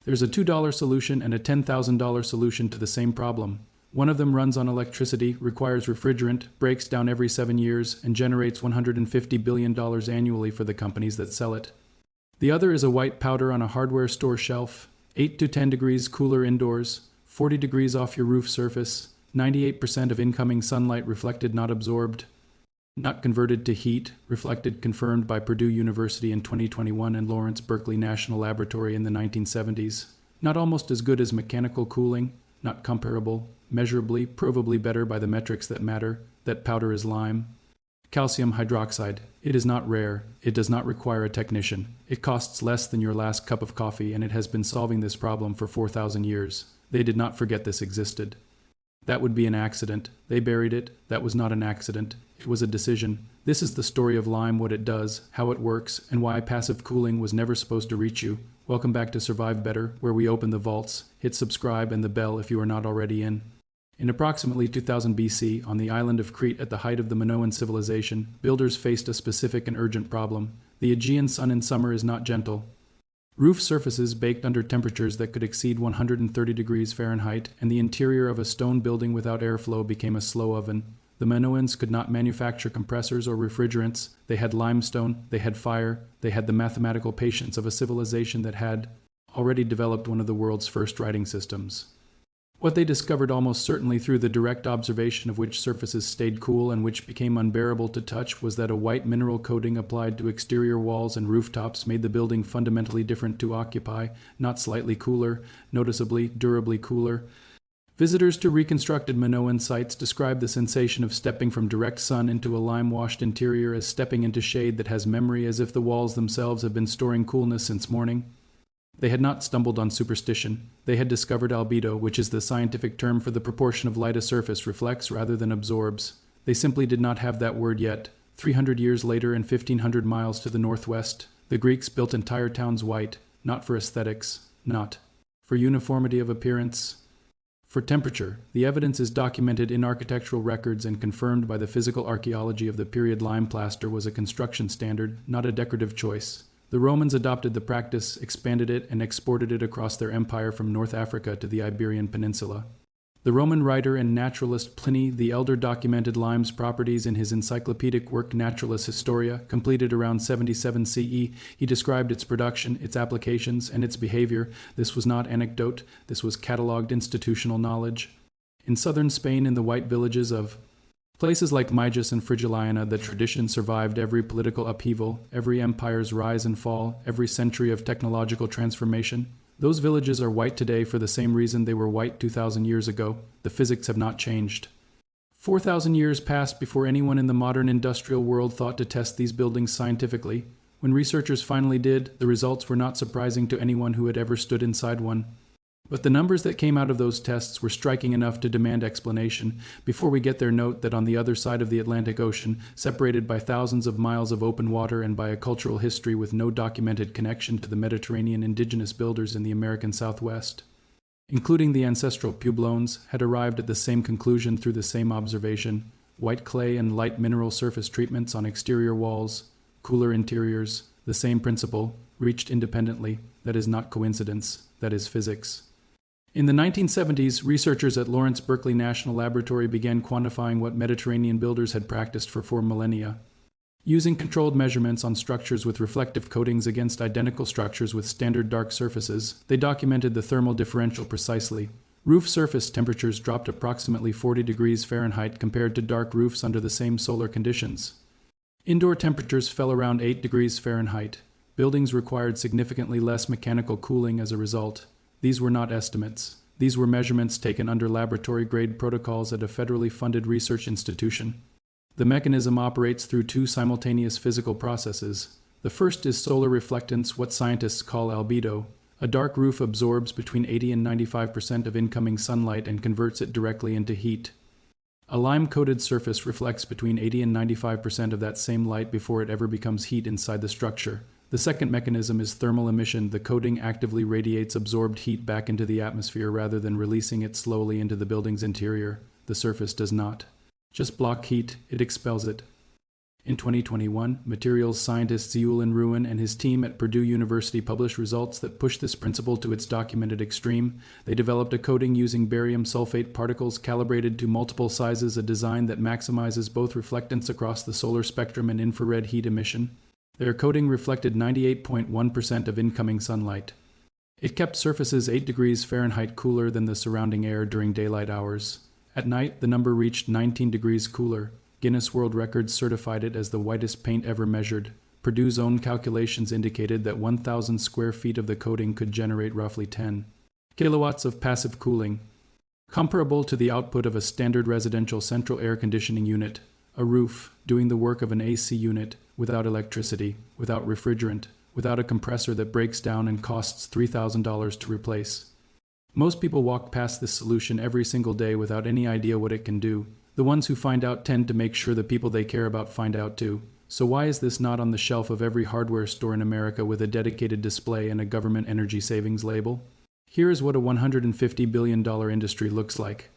There's a $2 solution and a $10,000 solution to the same problem. One of them runs on electricity, requires refrigerant, breaks down every 7 years, and generates $150 billion annually for the companies that sell it. The other is a white powder on a hardware store shelf, 8 to 10 degrees cooler indoors, 40 degrees off your roof surface, 98% of incoming sunlight reflected, not absorbed, not converted to heat, reflected, confirmed by Purdue University in 2021 and Lawrence Berkeley National Laboratory in the 1970s. Not almost as good as mechanical cooling, not comparable, measurably, provably better by the metrics that matter. That powder is lime. Calcium hydroxide. It is not rare. It does not require a technician. It costs less than your last cup of coffee, and it has been solving this problem for 4,000 years. They did not forget this existed. That would be an accident. They buried it. That was not an accident. It was a decision. This is the story of lime, what it does, how it works, and why passive cooling was never supposed to reach you. Welcome back to Survive Better, where we open the vaults. Hit subscribe and the bell if you are not already in. In approximately 2000 BC, on the island of Crete at the height of the Minoan civilization, builders faced a specific and urgent problem. The Aegean sun in summer is not gentle. Roof surfaces baked under temperatures that could exceed 130 degrees Fahrenheit, and the interior of a stone building without airflow became a slow oven. The Minoans could not manufacture compressors or refrigerants. They had limestone, they had fire, they had the mathematical patience of a civilization that had already developed one of the world's first writing systems. What they discovered, almost certainly through the direct observation of which surfaces stayed cool and which became unbearable to touch, was that a white mineral coating applied to exterior walls and rooftops made the building fundamentally different to occupy, not slightly cooler, noticeably, durably cooler. Visitors to reconstructed Minoan sites describe the sensation of stepping from direct sun into a lime-washed interior as stepping into shade that has memory, as if the walls themselves have been storing coolness since morning. They had not stumbled on superstition. They had discovered albedo, which is the scientific term for the proportion of light a surface reflects rather than absorbs. They simply did not have that word yet. 300 years later and 1,500 miles to the northwest, the Greeks built entire towns white, not for aesthetics, not for uniformity of appearance, for temperature. The evidence is documented in architectural records and confirmed by the physical archaeology of the period. Lime plaster was a construction standard, not a decorative choice. The Romans adopted the practice, expanded it, and exported it across their empire from North Africa to the Iberian Peninsula. The Roman writer and naturalist Pliny the Elder documented lime's properties in his encyclopedic work Naturalis Historia, completed around 77 CE. He described its production, its applications, and its behavior. This was not anecdote, this was catalogued institutional knowledge. In southern Spain, in the white villages of places like Migas and Frigiliana, the tradition survived every political upheaval, every empire's rise and fall, every century of technological transformation. Those villages are white today for the same reason they were white 2,000 years ago. The physics have not changed. 4,000 years passed before anyone in the modern industrial world thought to test these buildings scientifically. When researchers finally did, the results were not surprising to anyone who had ever stood inside one. But the numbers that came out of those tests were striking enough to demand explanation. Before we get there, note that on the other side of the Atlantic Ocean, separated by thousands of miles of open water and by a cultural history with no documented connection to the Mediterranean, indigenous builders in the American Southwest, including the ancestral Puebloans, had arrived at the same conclusion through the same observation: white clay and light mineral surface treatments on exterior walls, cooler interiors, the same principle, reached independently. That is not coincidence, that is physics. In the 1970s, researchers at Lawrence Berkeley National Laboratory began quantifying what Mediterranean builders had practiced for 4 millennia. Using controlled measurements on structures with reflective coatings against identical structures with standard dark surfaces, they documented the thermal differential precisely. Roof surface temperatures dropped approximately 40 degrees Fahrenheit compared to dark roofs under the same solar conditions. Indoor temperatures fell around 8 degrees Fahrenheit. Buildings required significantly less mechanical cooling as a result. These were not estimates. These were measurements taken under laboratory-grade protocols at a federally funded research institution. The mechanism operates through 2 simultaneous physical processes. The first is solar reflectance, what scientists call albedo. A dark roof absorbs between 80 and 95% of incoming sunlight and converts it directly into heat. A lime-coated surface reflects between 80 and 95% of that same light before it ever becomes heat inside the structure. The second mechanism is thermal emission. The coating actively radiates absorbed heat back into the atmosphere rather than releasing it slowly into the building's interior. The surface does not just block heat, it expels it. In 2021, materials scientist Yulin Ruin and his team at Purdue University published results that push this principle to its documented extreme. They developed a coating using barium sulfate particles calibrated to multiple sizes, a design that maximizes both reflectance across the solar spectrum and infrared heat emission. Their coating reflected 98.1% of incoming sunlight. It kept surfaces 8 degrees Fahrenheit cooler than the surrounding air during daylight hours. At night, the number reached 19 degrees cooler. Guinness World Records certified it as the whitest paint ever measured. Purdue's own calculations indicated that 1,000 square feet of the coating could generate roughly 10 kilowatts of passive cooling, comparable to the output of a standard residential central air conditioning unit, a roof doing the work of an AC unit, without electricity, without refrigerant, without a compressor that breaks down and costs $3,000 to replace. Most people walk past this solution every single day without any idea what it can do. The ones who find out tend to make sure the people they care about find out too. So why is this not on the shelf of every hardware store in America with a dedicated display and a government energy savings label? Here is what a $150 billion industry looks like.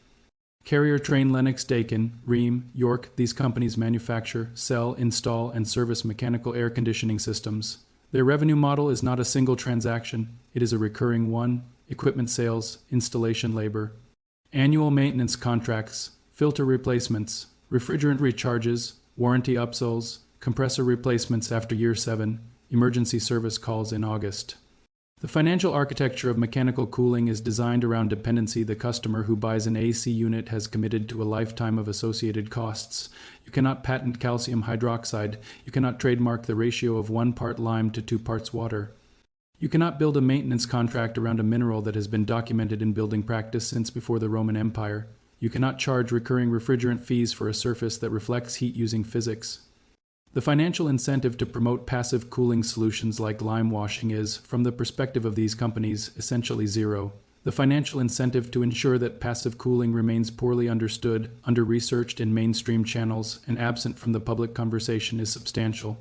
Carrier Train, Lennox, Dakin, Rheem, York, these companies manufacture, sell, install, and service mechanical air conditioning systems. Their revenue model is not a single transaction, it is a recurring one: equipment sales, installation labor, annual maintenance contracts, filter replacements, refrigerant recharges, warranty upsells, compressor replacements after year 7, emergency service calls in August. The financial architecture of mechanical cooling is designed around dependency. The customer who buys an AC unit has committed to a lifetime of associated costs. You cannot patent calcium hydroxide. You cannot trademark the ratio of 1 part lime to 2 parts water. You cannot build a maintenance contract around a mineral that has been documented in building practice since before the Roman Empire. You cannot charge recurring refrigerant fees for a surface that reflects heat using physics. The financial incentive to promote passive cooling solutions like lime washing is, from the perspective of these companies, essentially zero. The financial incentive to ensure that passive cooling remains poorly understood, under-researched in mainstream channels, and absent from the public conversation is substantial.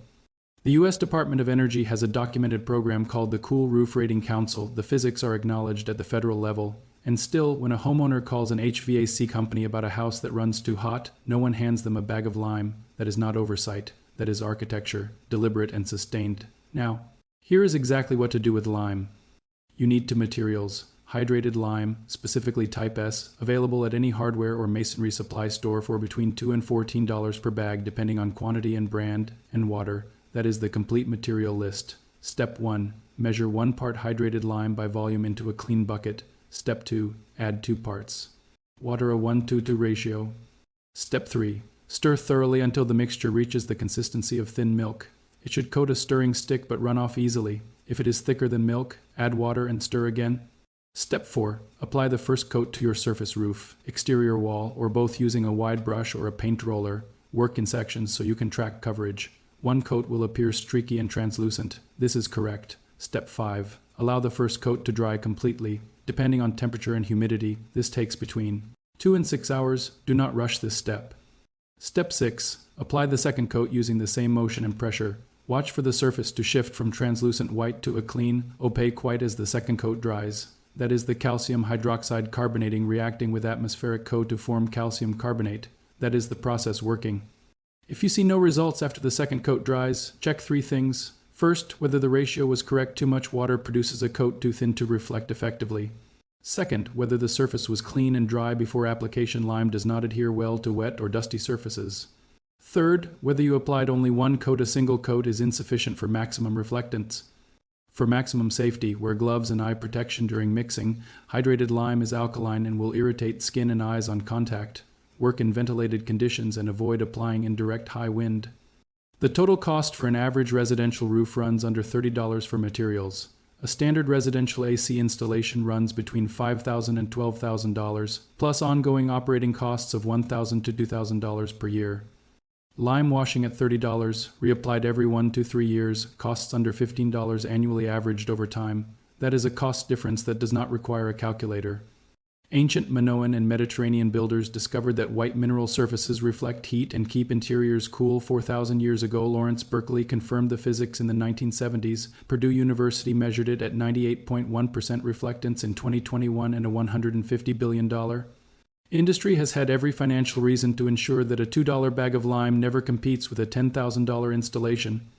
The U.S. Department of Energy has a documented program called the Cool Roof Rating Council. The physics are acknowledged at the federal level. And still, when a homeowner calls an HVAC company about a house that runs too hot, no one hands them a bag of lime. That is not oversight. That is architecture, deliberate and sustained. Now, here is exactly what to do with lime. You need 2 materials: hydrated lime, specifically Type S, available at any hardware or masonry supply store for between $2 and $14 per bag depending on quantity and brand, and water. That is the complete material list. Step 1. Measure 1 part hydrated lime by volume into a clean bucket. Step 2. Add 2 parts. Water, a 1:2 ratio. Step 3. Stir thoroughly until the mixture reaches the consistency of thin milk. It should coat a stirring stick but run off easily. If it is thicker than milk, add water and stir again. Step 4. Apply the first coat to your surface roof, exterior wall, or both using a wide brush or a paint roller. Work in sections so you can track coverage. 1 coat will appear streaky and translucent. This is correct. Step 5. Allow the first coat to dry completely. Depending on temperature and humidity, this takes between 2 and 6 hours. Do not rush this step. Step 6. Apply the second coat using the same motion and pressure. Watch for the surface to shift from translucent white to a clean, opaque white as the second coat dries. That is the calcium hydroxide carbonating reacting with atmospheric code to form calcium carbonate. That is the process working. If you see no results after the second coat dries, check 3 things. First, whether the ratio was correct. Too much water produces a coat too thin to reflect effectively. Second, whether the surface was clean and dry before application. Lime does not adhere well to wet or dusty surfaces. Third, whether you applied only 1 coat. A single coat is insufficient for maximum reflectance. For maximum safety, wear gloves and eye protection during mixing. Hydrated lime is alkaline and will irritate skin and eyes on contact. Work in ventilated conditions and avoid applying in direct high wind. The total cost for an average residential roof runs under $30 for materials. A standard residential AC installation runs between $5,000 and $12,000, plus ongoing operating costs of $1,000 to $2,000 per year. Lime washing at $30, reapplied every 1 to 3 years, costs under $15 annually averaged over time. That is a cost difference that does not require a calculator. Ancient Minoan and Mediterranean builders discovered that white mineral surfaces reflect heat and keep interiors cool 4,000 years ago. Lawrence Berkeley confirmed the physics in the 1970s. Purdue University measured it at 98.1% reflectance in 2021 and a $150 billion Industry has had every financial reason to ensure that a $2 bag of lime never competes with a $10,000 installation.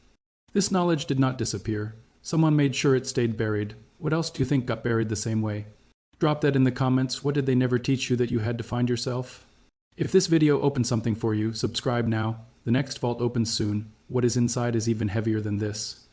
This knowledge did not disappear. Someone made sure it stayed buried. What else do you think got buried the same way? Drop that in the comments. What did they never teach you that you had to find yourself? If this video opened something for you, subscribe now. The next vault opens soon. What is inside is even heavier than this.